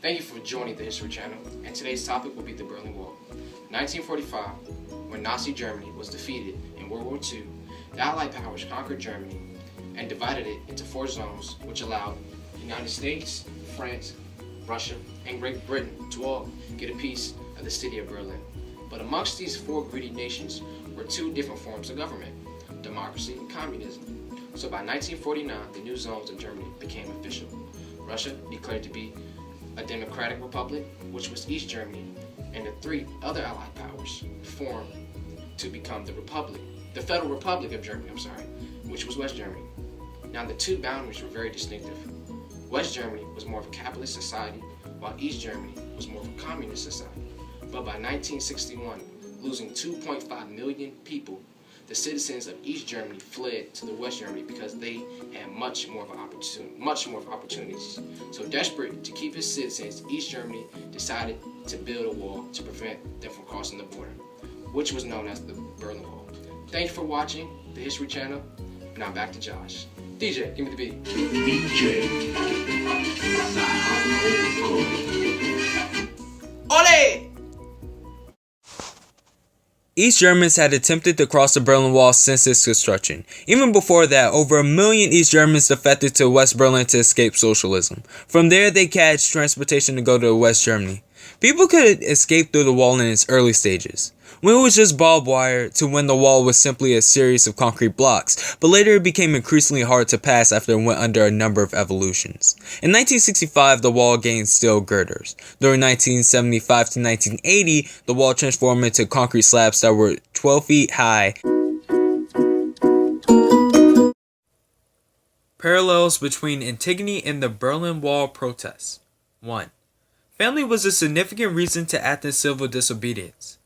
Thank you for joining the History Channel, and today's topic will be the Berlin Wall. 1945, when Nazi Germany was defeated in World War II, the Allied powers conquered Germany and divided it into 4 zones, which allowed the United States, France, Russia, and Great Britain to all get a piece of the city of Berlin. But amongst these 4 greedy nations were 2 different forms of government, democracy and communism. So by 1949, the new zones of Germany became official. Russia declared to be a democratic republic, which was East Germany, and the 3 other Allied powers formed to become the Federal Republic of Germany, which was West Germany. Now the 2 boundaries were very distinctive. West Germany was more of a capitalist society, while East Germany was more of a communist society. But by 1961, losing 2.5 million people, the citizens of East Germany fled to the West Germany because they had much more of opportunities. So desperate to keep his citizens, East Germany decided to build a wall to prevent them from crossing the border, which was known as the Berlin Wall. Thank you for watching the History Channel. Now back to Josh. DJ, give me the beat. DJ. Ole! East Germans had attempted to cross the Berlin Wall since its construction. Even before that, over 1 million East Germans defected to West Berlin to escape socialism. From there, they catch transportation to go to West Germany. People could escape through the wall in its early stages, when it was just barbed wire, to when the wall was simply a series of concrete blocks, but later it became increasingly hard to pass after it went under a number of evolutions. In 1965, the wall gained steel girders. During 1975 to 1980, the wall transformed into concrete slabs that were 12 feet high. Parallels between Antigone and the Berlin Wall protests. 1. Family was a significant reason to Athens' civil disobedience.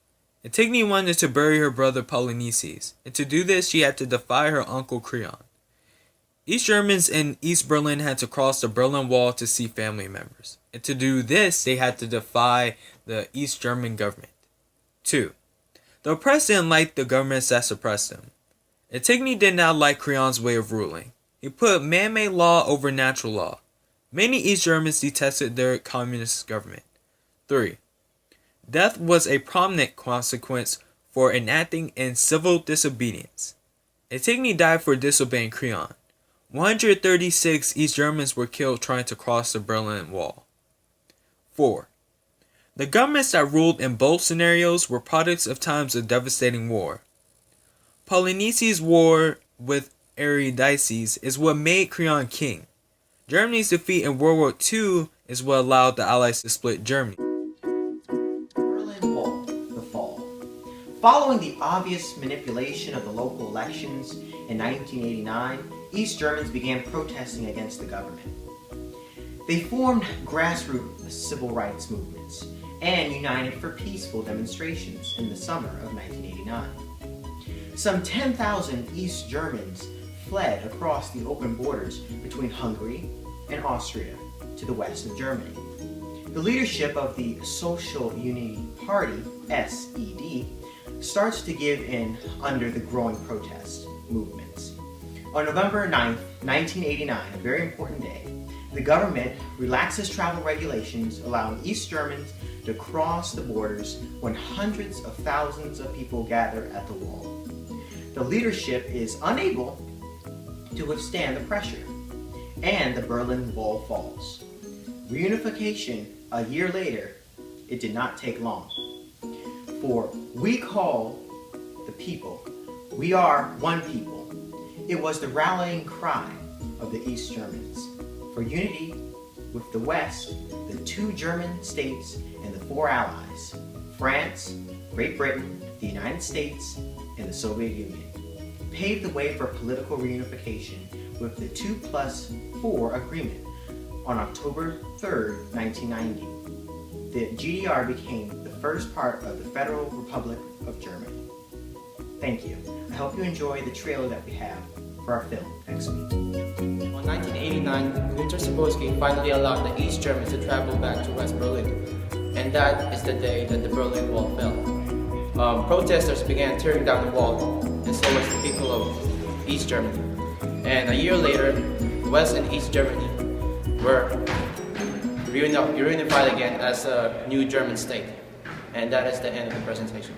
Antigone wanted to bury her brother Polynices, and to do this she had to defy her uncle Creon. East Germans in East Berlin had to cross the Berlin Wall to see family members, and to do this they had to defy the East German government. 2. The oppressed didn't like the governments that suppressed them. Antigone did not like Creon's way of ruling. He put man-made law over natural law. Many East Germans detested their communist government. 3. Death was a prominent consequence for enacting in civil disobedience. Antigone died for disobeying Creon. 136 East Germans were killed trying to cross the Berlin Wall. 4. The governments that ruled in both scenarios were products of times of devastating war. Polynices' war with Aridaeus is what made Creon king. Germany's defeat in World War II is what allowed the Allies to split Germany. Following the obvious manipulation of the local elections in 1989, East Germans began protesting against the government. They formed grassroots civil rights movements and united for peaceful demonstrations in the summer of 1989. Some 10,000 East Germans fled across the open borders between Hungary and Austria to the west of Germany. The leadership of the Social Unity Party, SED, starts to give in under the growing protest movements. On November 9, 1989, a very important day, the government relaxes travel regulations, allowing East Germans to cross the borders when hundreds of thousands of people gather at the wall. The leadership is unable to withstand the pressure, and the Berlin Wall falls. Reunification a year later, it did not take long. For we call the people, we are one people, It was the rallying cry of the East Germans for unity with the West, the two German states, and the four allies, France, Great Britain, the United States, and the Soviet Union. It paved the way for political reunification with the 2+4 agreement on October 3, 1990. The GDR became the first part of the Federal Republic of Germany. Thank you. I hope you enjoy the trailer that we have for our film next week. In 1989, Günter Schabowski finally allowed the East Germans to travel back to West Berlin, and that is the day that the Berlin Wall fell. Protesters began tearing down the wall, and so was the people of East Germany. And a year later, West and East Germany were reunified again as a new German state. And that is the end of the presentation.